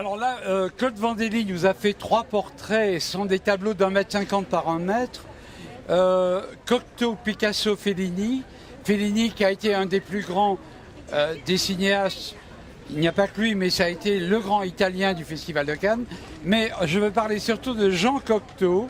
Alors là, Claude Vandelli nous a fait 3 portraits, ce sont des tableaux d'1,50 m par 1 mètre. Cocteau, Picasso, Fellini. Fellini qui a été un des plus grands des cinéastes. Il n'y a pas que lui, mais ça a été le grand italien du Festival de Cannes. Mais je veux parler surtout de Jean Cocteau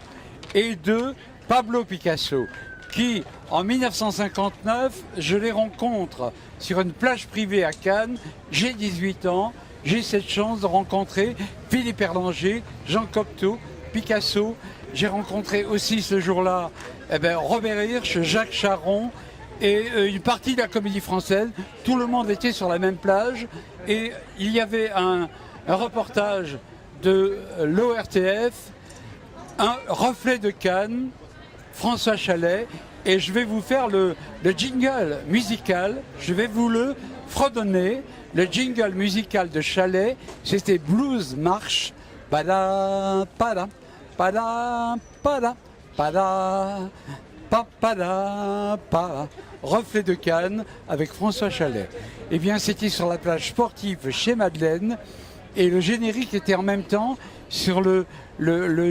et de Pablo Picasso, qui, en 1959, je les rencontre sur une plage privée à Cannes. J'ai 18 ans, j'ai cette chance de rencontrer Philippe Erlanger, Jean Cocteau, Picasso. J'ai rencontré aussi ce jour-là Robert Hirsch, Jacques Charon et une partie de la Comédie Française. Tout le monde était sur la même plage et il y avait un reportage de l'ORTF, un reflet de Cannes, François Chalais, et je vais vous faire le jingle musical, je vais vous le fredonner. Le jingle musical de Chalais, c'était Blues March. Pada, pada, pada, pada, pada, pada, pada. Reflet de Cannes avec François Chalais. Eh bien, c'était sur la plage sportive chez Madeleine et le générique était en même temps sur le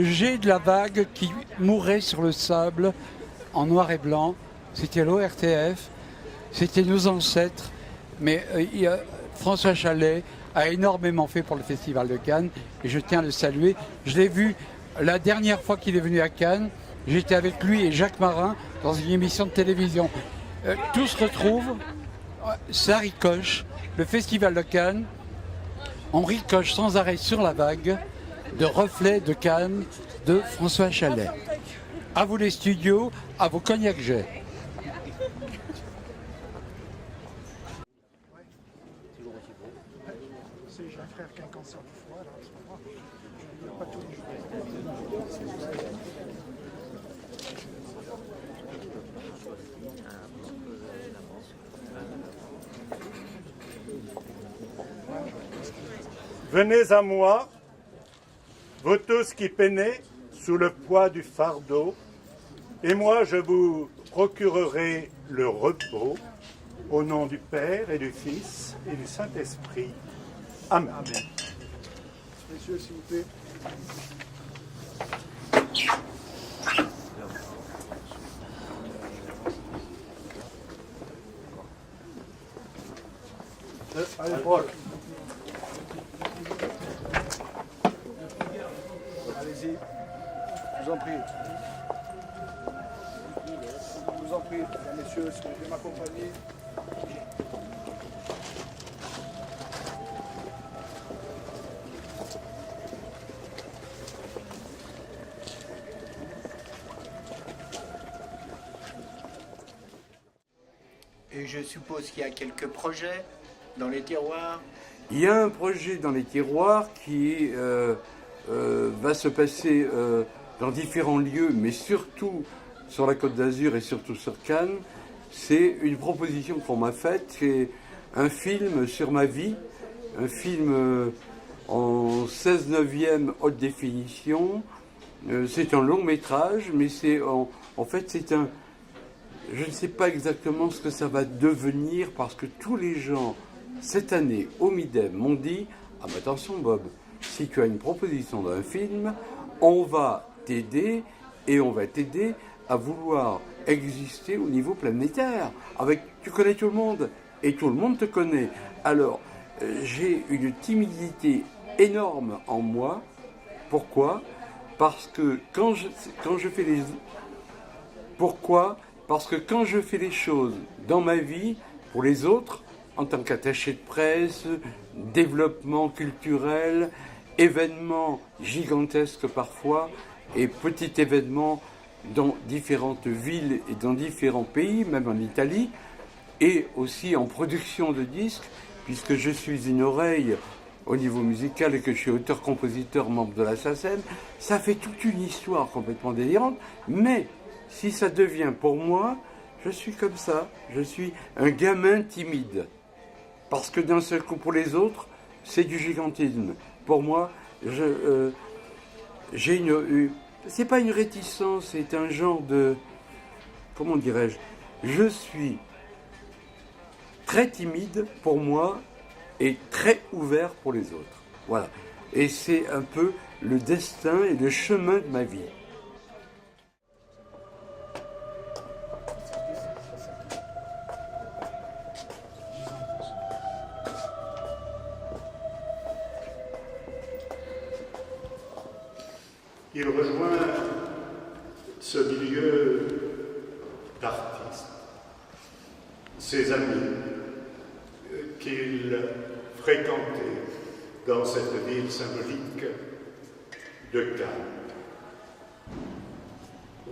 jet de la vague qui mourait sur le sable en noir et blanc. C'était l'ORTF, c'était nos ancêtres, mais François Chalais a énormément fait pour le Festival de Cannes et je tiens à le saluer. Je l'ai vu la dernière fois qu'il est venu à Cannes, j'étais avec lui et Jacques Marin dans une émission de télévision. Tout se retrouve, ça ricoche, le Festival de Cannes, on ricoche sans arrêt sur la vague de Reflet de Cannes de François Chalais. À vous les studios, à vos cognac-jets. J'ai un frère qui a un cancer du foie, là, en ce moment. Il n'a pas tous les jours. Venez à moi, vous tous qui peinez sous le poids du fardeau, et moi je vous procurerai le repos, au nom du Père et du Fils et du Saint-Esprit. Amen. Amen. Messieurs, s'il vous plaît. Allez, Paul. Allez-y. Je vous en prie. Je vous en prie, mesdames, messieurs, si vous voulez m'accompagner. Et je suppose qu'il y a quelques projets dans les tiroirs. Il y a un projet dans les tiroirs qui va se passer dans différents lieux, mais surtout sur la Côte d'Azur et surtout sur Cannes. C'est une proposition qu'on m'a faite, c'est un film sur ma vie, un film en 16/9 haute définition. C'est un long métrage, mais en fait c'est un... Je ne sais pas exactement ce que ça va devenir parce que tous les gens, cette année, au Midem, m'ont dit « Ah mais attention Bob, si tu as une proposition d'un film, on va t'aider et on va t'aider à vouloir exister au niveau planétaire. Tu connais tout le monde et tout le monde te connaît. Alors, j'ai une timidité énorme en moi. Pourquoi ? Parce que quand je fais les... Pourquoi ? Parce que quand je fais les choses dans ma vie, pour les autres, en tant qu'attaché de presse, développement culturel, événements gigantesques parfois, et petits événements dans différentes villes et dans différents pays, même en Italie, et aussi en production de disques, puisque je suis une oreille au niveau musical et que je suis auteur-compositeur, membre de la SACEM, ça fait toute une histoire complètement délirante, mais si ça devient pour moi, je suis comme ça, je suis un gamin timide. Parce que d'un seul coup pour les autres, c'est du gigantisme. Pour moi, j'ai c'est pas une réticence, c'est un genre de... Comment dirais-je ? Je suis très timide pour moi et très ouvert pour les autres. Voilà. Et c'est un peu le destin et le chemin de ma vie. Il rejoint ce milieu d'artistes, ses amis qu'il fréquentait dans cette ville symbolique de Cannes.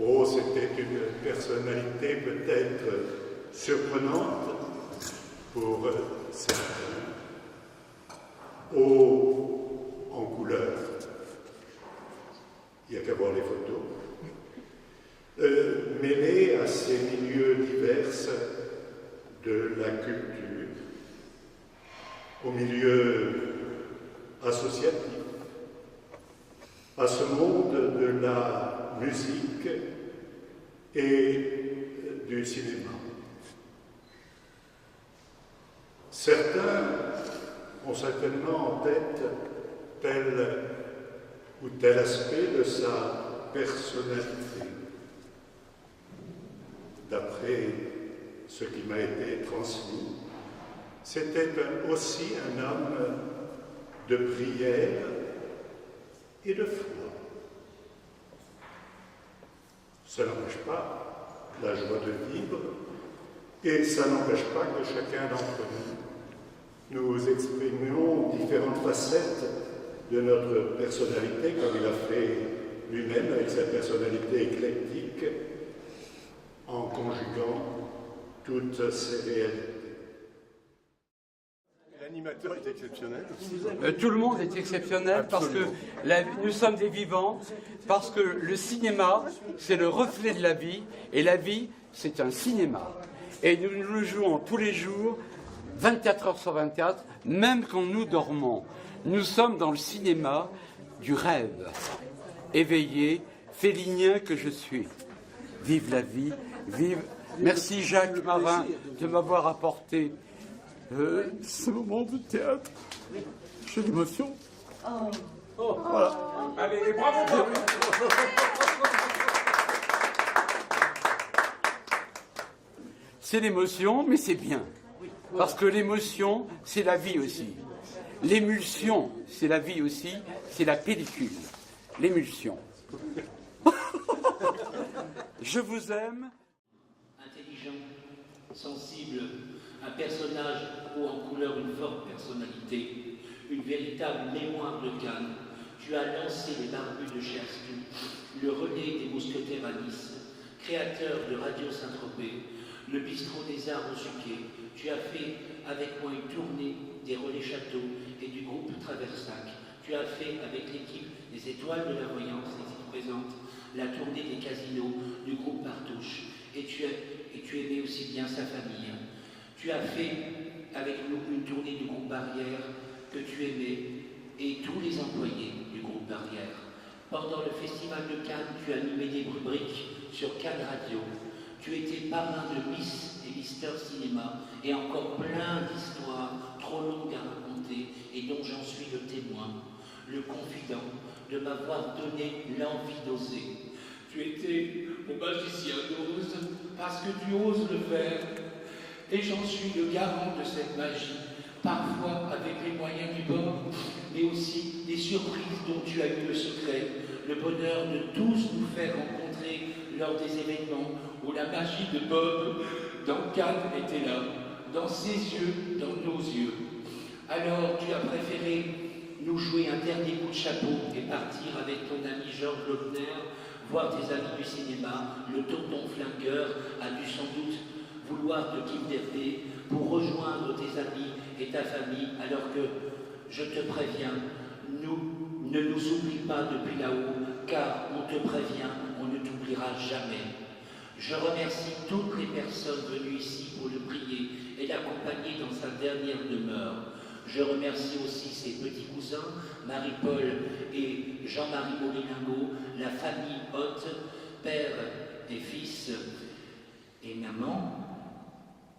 Oh, c'était une personnalité peut-être surprenante pour certains, haut en couleur. Il n'y a qu'à voir les photos. Mêlé à ces milieux divers de la culture, au milieu associatif, à ce monde de la musique et du cinéma. Certains ont certainement en tête tel ou tel aspect de sa personnalité. D'après ce qui m'a été transmis, c'était aussi un homme de prière et de foi. Ça n'empêche pas la joie de vivre et ça n'empêche pas que chacun d'entre nous exprimions différentes facettes de notre personnalité, comme il a fait lui-même avec sa personnalité éclectique, en conjuguant toutes ces réalités. L'animateur est exceptionnel. Tout le monde est exceptionnel parce que nous sommes des vivants, parce que le cinéma, c'est le reflet de la vie, et la vie, c'est un cinéma. Et nous le jouons tous les jours, 24 heures sur 24, même quand nous dormons. Nous sommes dans le cinéma du rêve, éveillé, félinien que je suis. Vive la vie, vive... Merci Jacques Marin de m'avoir apporté ce moment de théâtre. J'ai l'émotion. Voilà. Allez, bravo. C'est l'émotion, mais c'est bien. Parce que l'émotion, c'est la vie aussi. L'émulsion, c'est la vie aussi, c'est la pellicule. L'émulsion. Je vous aime. Intelligent, sensible, un personnage haut en couleur, une forte personnalité, une véritable mémoire de Cannes. Tu as lancé les barbus de Cherstou, le relais des mousquetaires à Nice, créateur de Radio Saint-Tropez, le bistrot des Arts au Suquet. Tu as fait avec moi une tournée des relais châteaux et du groupe Traversac. Tu as fait avec l'équipe des Étoiles de la Voyance, ici présente, la tournée des casinos du groupe Partouche. Et tu aimais aussi bien sa famille. Tu as fait avec nous une tournée du groupe Barrière que tu aimais et tous les employés du groupe Barrière. Pendant le festival de Cannes, tu animais des rubriques sur Cannes Radio. Tu étais parrain de Miss et Mister Cinéma et encore plein d'histoires trop longues à raconter et dont j'en suis le témoin, le confident de m'avoir donné l'envie d'oser. Tu étais mon magicien d'ose parce que tu oses le faire et j'en suis le garant de cette magie, parfois avec les moyens du bord, mais aussi des surprises dont tu as eu le secret, le bonheur de tous nous faire rencontrer lors des événements où la magie de Bob dans Cannes était là, dans ses yeux, dans nos yeux. Alors tu as préféré nous jouer un dernier coup de chapeau et partir avec ton ami Georges Lautner, voir tes amis du cinéma. Le tonton flingueur a dû sans doute vouloir te kidnapper pour rejoindre tes amis et ta famille, alors que, je te préviens, ne nous oublie pas depuis là-haut, car on te prévient, on ne t'oubliera jamais. Je remercie toutes les personnes venues ici pour le prier et l'accompagner dans sa dernière demeure. Je remercie aussi ses petits cousins, Marie-Paul et Jean-Marie Morilingo, la famille Haute, père et fils et maman,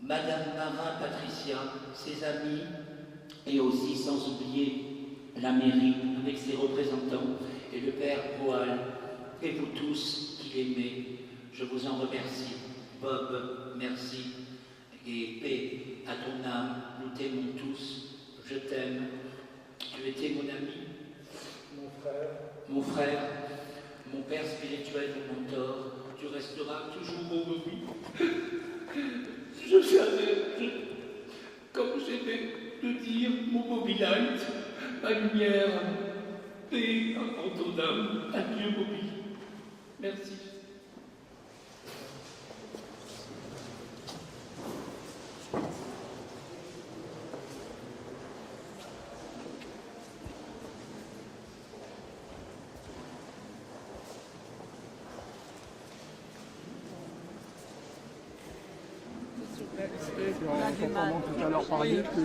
Madame Marin Patricia, ses amis, et aussi sans oublier la mairie avec ses représentants et le père Boal, et vous tous qui l'aimez. Je vous en remercie. Bob, merci. Et paix à ton âme, nous t'aimons tous. Je t'aime. Tu étais mon ami, mon frère, mon père spirituel, mon mentor. Tu resteras toujours mon Bobby. Je savais, comme j'aimais te dire, mon Bobby Light, ma lumière, paix en ton âme. Adieu, Bobby. Merci. En t'entendant tout à l'heure parler, que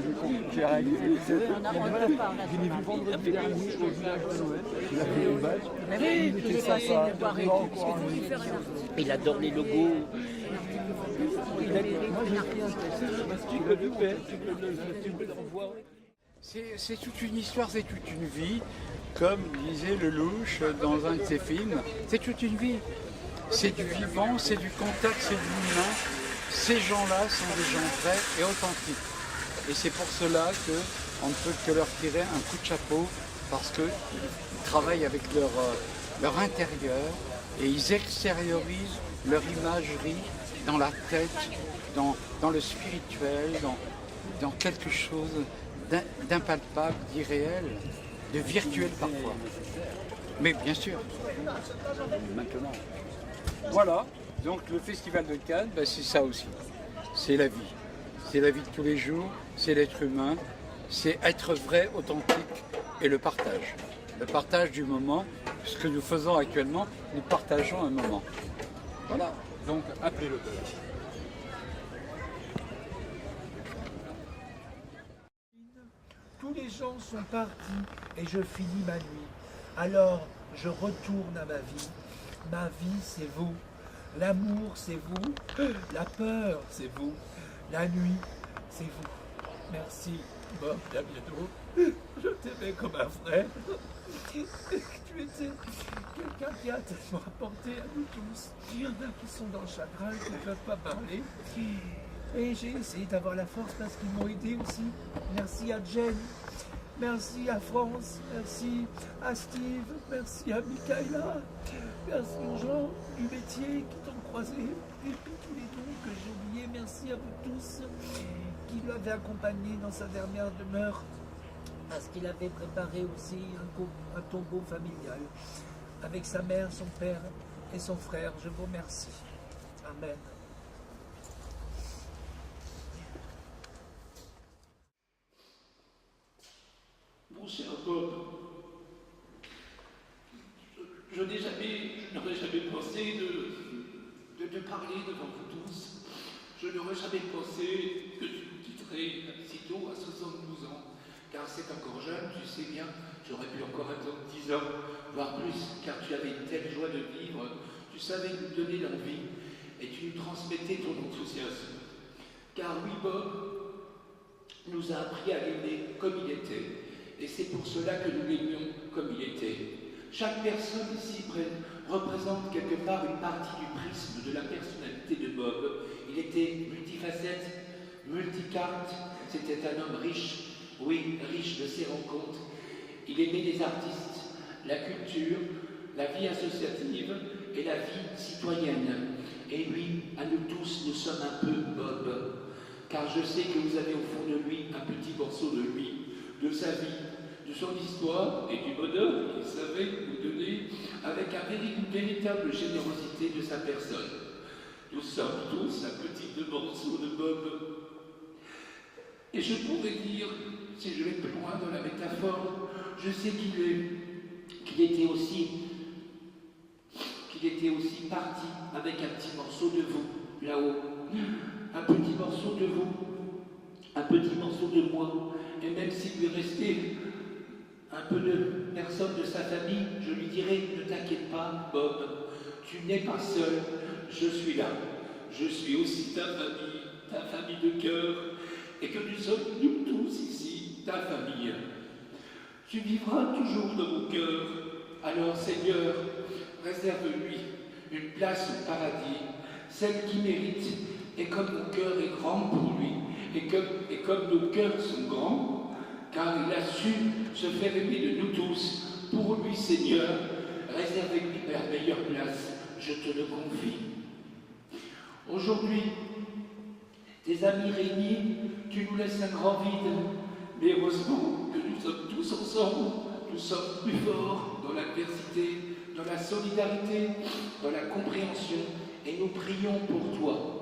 j'ai réalisé. Je l'ai vu vendredi dernier au village de Noël. Il a fait le badge. Il était sympa. Il adore les logos. Moi j'ai écrit un texte. Tu peux le faire, tu peux le revoir. C'est toute une histoire, c'est toute une vie. Comme disait Lelouch dans un de ses films, c'est toute une vie. C'est du vivant, c'est du contact, c'est de l'humain. Ces gens-là sont des gens vrais et authentiques. Et c'est pour cela qu'on ne peut que leur tirer un coup de chapeau, parce qu'ils travaillent avec leur intérieur et ils extériorisent leur imagerie dans la tête, dans le spirituel, dans quelque chose d'impalpable, d'irréel, de virtuel parfois. Mais bien sûr, maintenant. Voilà, donc le Festival de Cannes, ben c'est ça aussi. C'est la vie. C'est la vie de tous les jours, c'est l'être humain, c'est être vrai, authentique et le partage. Le partage du moment, ce que nous faisons actuellement, nous partageons un moment. Voilà, donc appelez-le. Tous les gens sont partis et je finis ma nuit. Alors je retourne à ma vie. Ma vie, c'est vous. L'amour, c'est vous. La peur, c'est vous. La nuit, c'est vous. Merci, Bob Damiano. Je t'aimais comme un frère. Tu étais quelqu'un qui a tellement apporté à nous tous. Il y en a qui sont dans le chagrin, qui ne peuvent pas parler. Et j'ai essayé d'avoir la force parce qu'ils m'ont aidé aussi. Merci à Jen. Merci à France, merci à Steve, merci à Michaela, merci aux gens du métier qui t'ont croisé, et puis tous les dons que j'ai oubliés. Merci à vous tous qui l'avaient accompagné dans sa dernière demeure, parce qu'il avait préparé aussi un tombeau familial avec sa mère, son père et son frère. Je vous remercie. Amen. Mon cher Bob, je n'aurais jamais pensé de parler devant vous tous. Je n'aurais jamais pensé que tu nous quitterais si tôt, à 72 ans. Car c'est encore jeune, tu sais bien, j'aurais pu encore attendre 10 ans, voire plus, car tu avais une telle joie de vivre, tu savais nous donner l'envie, et tu nous transmettais ton enthousiasme. Car oui, Bob nous a appris à l'aimer comme il était. Et c'est pour cela que nous l'aimions comme il était. Chaque personne ici représente quelque part une partie du prisme de la personnalité de Bob. Il était multifacette, multicarte, c'était un homme riche, oui, riche de ses rencontres. Il aimait les artistes, la culture, la vie associative et la vie citoyenne. Et oui, à nous tous, nous sommes un peu Bob. Car je sais que vous avez au fond de lui un petit morceau de lui, de sa vie, de son histoire et du bonheur qu'il savait nous donner avec une véritable générosité de sa personne. Nous sommes tous un petit morceau de Bob. Et je pourrais dire, si je vais plus loin dans la métaphore, je sais qu'il était aussi parti avec un petit morceau de vous, là-haut. Un petit morceau de vous, un petit morceau de moi. Et même s'il lui restait un peu de personnes de sa famille, je lui dirais, ne t'inquiète pas, Bob, tu n'es pas seul, je suis là. Je suis aussi ta famille de cœur, et que nous sommes nous tous ici, ta famille. Tu vivras toujours dans mon cœur. Alors, Seigneur, réserve-lui une place au paradis, celle qui mérite. Et comme mon cœur est grand pour lui, et comme nos cœurs sont grands, car il a su se faire aimer de nous tous, pour lui, Seigneur, réserve-lui la meilleure place, je te le confie. Aujourd'hui, tes amis réunis, tu nous laisses un grand vide, mais heureusement que nous sommes tous ensemble, nous sommes plus forts dans l'adversité, dans la solidarité, dans la compréhension, et nous prions pour toi.